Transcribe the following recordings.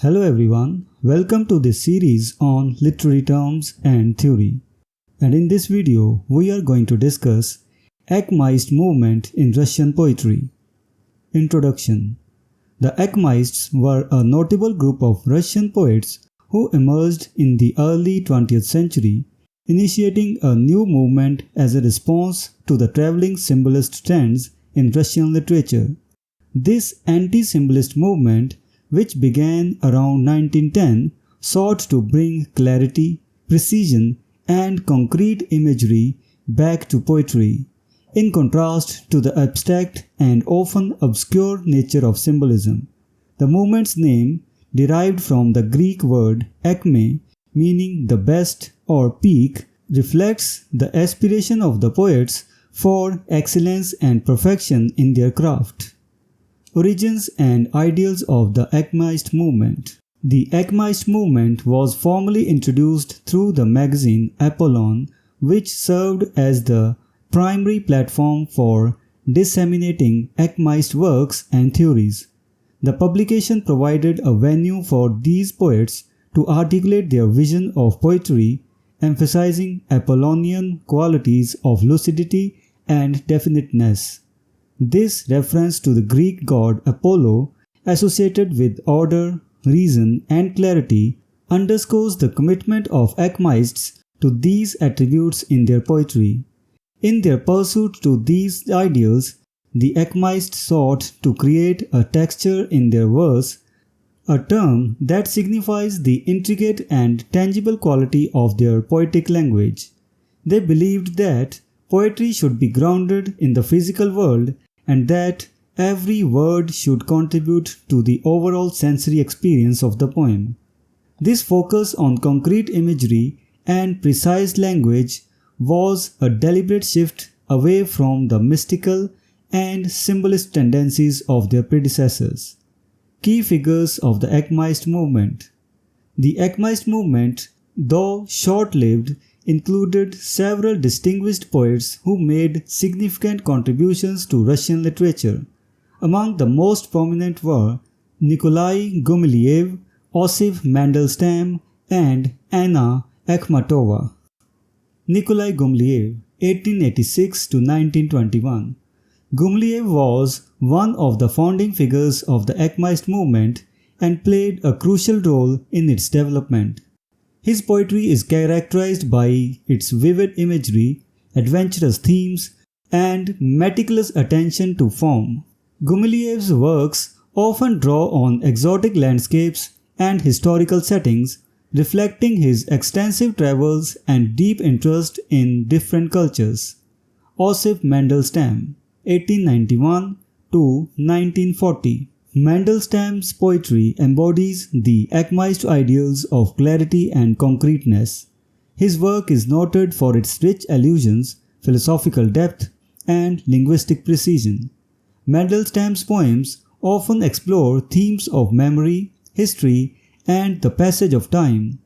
Hello everyone, welcome to this series on literary terms and theory. And in this video, we are going to discuss Acmeist movement in Russian poetry. Introduction. The Acmeists were a notable group of Russian poets who emerged in the early 20th century, initiating a new movement as a response to the traveling symbolist trends in Russian literature. This anti-symbolist movement, which began around 1910, sought to bring clarity, precision, and concrete imagery back to poetry, in contrast to the abstract and often obscure nature of symbolism. The movement's name, derived from the Greek word acme, meaning the best or peak, reflects the aspiration of the poets for excellence and perfection in their craft. Origins and ideals of the Acmeist movement. The Acmeist movement was formally introduced through the magazine Apollon, which served as the primary platform for disseminating Acmeist works and theories. The publication provided a venue for these poets to articulate their vision of poetry, emphasizing Apollonian qualities of lucidity and definiteness. This reference to the Greek god Apollo, associated with order, reason, and clarity, underscores the commitment of Acmeists to these attributes in their poetry. In their pursuit to these ideals, the Acmeists sought to create a texture in their verse, a term that signifies the intricate and tangible quality of their poetic language. They believed that poetry should be grounded in the physical world and that every word should contribute to the overall sensory experience of the poem. This focus on concrete imagery and precise language was a deliberate shift away from the mystical and symbolist tendencies of their predecessors. Key figures of the Acmeist movement. The Acmeist movement, though short-lived, included several distinguished poets who made significant contributions to Russian literature. Among the most prominent were Nikolai Gumilev, Osip Mandelstam, and Anna Akhmatova. Nikolai Gumilev, 1886 to 1921. Gumilev was one of the founding figures of the Acmeist movement and played a crucial role in its development. His poetry is characterized by its vivid imagery, adventurous themes, and meticulous attention to form. Gumilev's works often draw on exotic landscapes and historical settings, reflecting his extensive travels and deep interest in different cultures. Osip Mandelstam, 1891 to 1940. Mandelstam's poetry embodies the Acmeist ideals of clarity and concreteness. His work is noted for its rich allusions, philosophical depth, and linguistic precision. Mandelstam's poems often explore themes of memory, history, and the passage of time,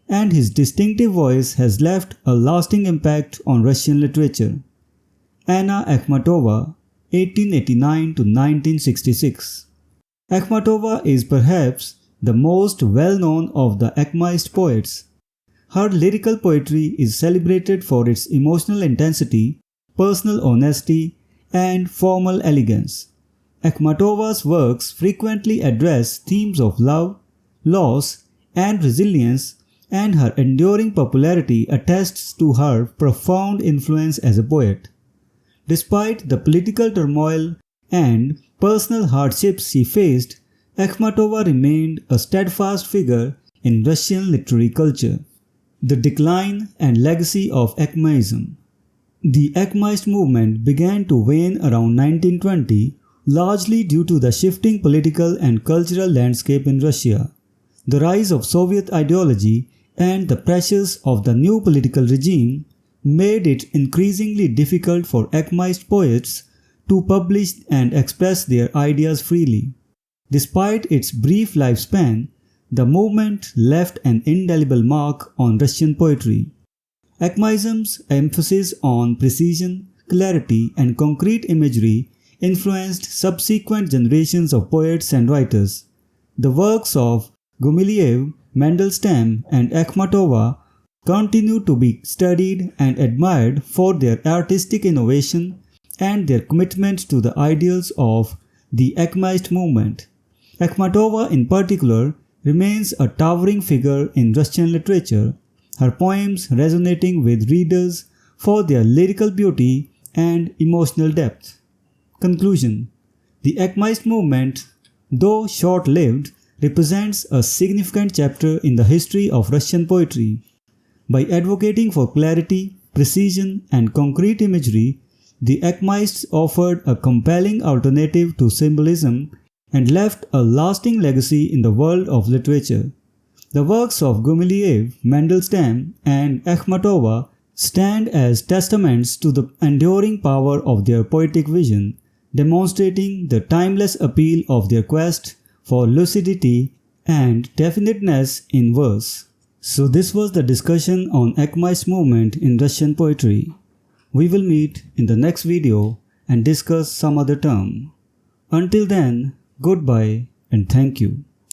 and his distinctive voice has left a lasting impact on Russian literature. Anna Akhmatova, 1889 to 1966. Akhmatova is perhaps the most well-known of the Acmeist poets. Her lyrical poetry is celebrated for its emotional intensity, personal honesty, and formal elegance. Akhmatova's works frequently address themes of love, loss, and resilience, and her enduring popularity attests to her profound influence as a poet. Despite the political turmoil and personal hardships she faced, Akhmatova remained a steadfast figure in Russian literary culture. The decline and legacy of Acmeism. The Acmeist movement began to wane around 1920, largely due to the shifting political and cultural landscape in Russia. The rise of Soviet ideology and the pressures of the new political regime made it increasingly difficult for Acmeist poets to publish and express their ideas freely. Despite its brief lifespan, the movement left an indelible mark on Russian poetry. Acmeism's emphasis on precision, clarity, and concrete imagery influenced subsequent generations of poets and writers. The works of Gumilev, Mandelstam and Akhmatova continue to be studied and admired for their artistic innovation and their commitment to the ideals of the Acmeist movement. Akhmatova in particular remains a towering figure in Russian literature, her poems resonating with readers for their lyrical beauty and emotional depth. Conclusion: the Acmeist movement, though short-lived, represents a significant chapter in the history of Russian poetry. By advocating for clarity, precision, and concrete imagery, the Acmeists offered a compelling alternative to symbolism and left a lasting legacy in the world of literature. The works of Gumilev, Mandelstam, and Akhmatova stand as testaments to the enduring power of their poetic vision, demonstrating the timeless appeal of their quest for lucidity and definiteness in verse. So this was the discussion on Acmeist movement in Russian poetry. We will meet in the next video and discuss some other term. Until then, goodbye and thank you.